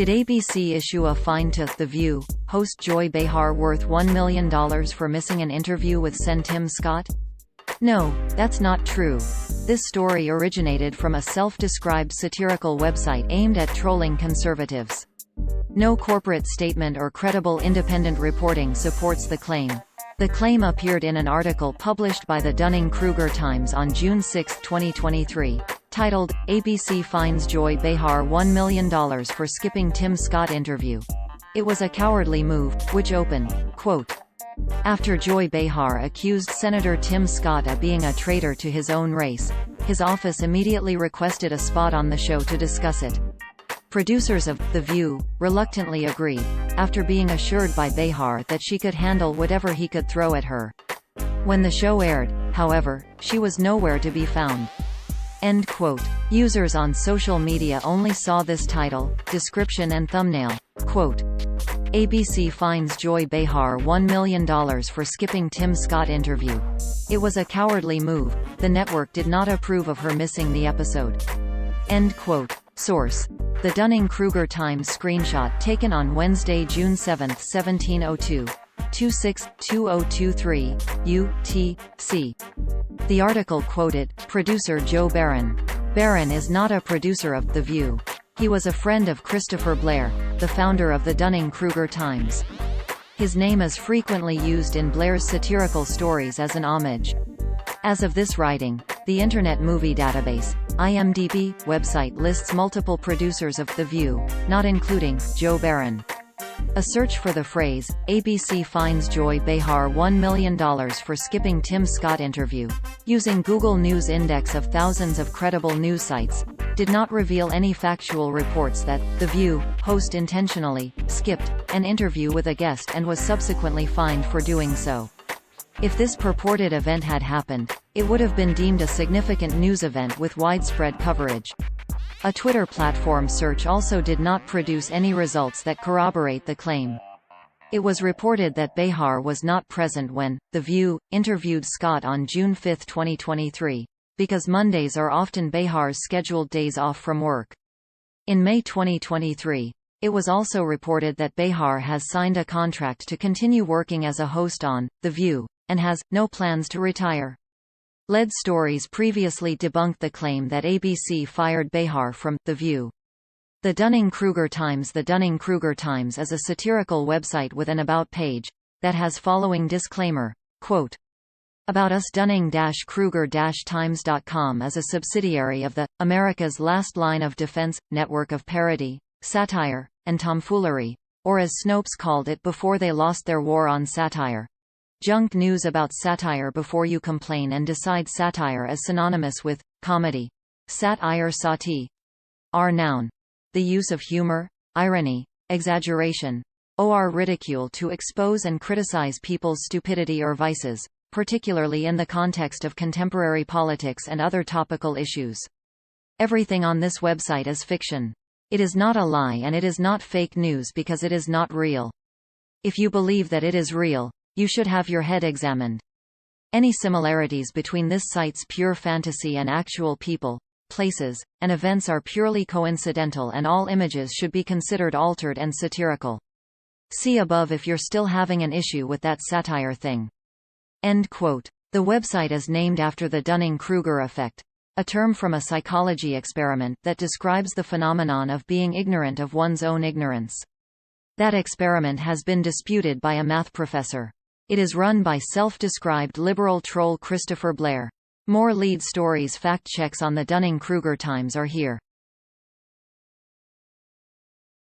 Did ABC issue a fine to The View host Joy Behar worth $1 million for missing an interview with Sen Tim Scott? No, that's not true. This story originated from a self-described satirical website aimed at trolling conservatives. No corporate statement or credible independent reporting supports the claim. The claim appeared in an article published by the Dunning-Kruger Times on June 6, 2023, titled, "ABC Fines Joy Behar $1 million for skipping Tim Scott interview." It was a cowardly move, which opened, quote, "After Joy Behar accused Senator Tim Scott of being a traitor to his own race, his office immediately requested a spot on the show to discuss it." Producers of The View reluctantly agreed, after being assured by Behar that she could handle whatever he could throw at her. When the show aired, however, she was nowhere to be found. End quote. Users on social media only saw this title, description and thumbnail. Quote, "ABC fines Joy Behar $1 million for skipping Tim Scott interview. It was a cowardly move. The network did not approve of her missing the episode." End quote. Source: The Dunning-Kruger Times. Screenshot taken on Wednesday, June 7, 1702. 26-2023, UTC. The article quoted producer Joe Barron. Barron is not a producer of The View. He was a friend of Christopher Blair, the founder of the Dunning-Kruger Times. His name is frequently used in Blair's satirical stories as an homage. As of this writing, the Internet Movie Database (IMDb) website lists multiple producers of The View, not including Joe Barron. A search for the phrase, "ABC fines Joy Behar $1 million for skipping Tim Scott interview," using Google News index of thousands of credible news sites, did not reveal any factual reports that The View host intentionally skipped an interview with a guest and was subsequently fined for doing so. If this purported event had happened, it would have been deemed a significant news event with widespread coverage. A Twitter platform search also did not produce any results that corroborate the claim. It was reported that Behar was not present when The View interviewed Scott on June 5, 2023, because Mondays are often Behar's scheduled days off from work. In May 2023, it was also reported that Behar has signed a contract to continue working as a host on The View, and has no plans to retire. Lead Stories previously debunked the claim that ABC fired Behar from The View. The Dunning-Kruger Times. The Dunning-Kruger Times is a satirical website with an About page that has following disclaimer, quote, "About Us Dunning-Kruger-Times.com is a subsidiary of the America's Last Line of Defense network of parody, satire, and tomfoolery, or as Snopes called it before they lost their war on satire. Junk news about satire before you complain and decide satire is synonymous with comedy. SATIRE are noun. The use of humor, irony, exaggeration, or ridicule to expose and criticize people's stupidity or vices, particularly in the context of contemporary politics and other topical issues. Everything on this website is fiction. It is not a lie and it is not fake news because it is not real. If you believe that it is real, you should have your head examined. Any similarities between this site's pure fantasy and actual people, places, and events are purely coincidental, and all images should be considered altered and satirical. See above if you're still having an issue with that satire thing." End quote. The website is named after the Dunning-Kruger effect, a term from a psychology experiment that describes the phenomenon of being ignorant of one's own ignorance. That experiment has been disputed by a math professor. It is run by self-described liberal troll Christopher Blair. More lead stories fact checks on the Dunning-Kruger Times are here.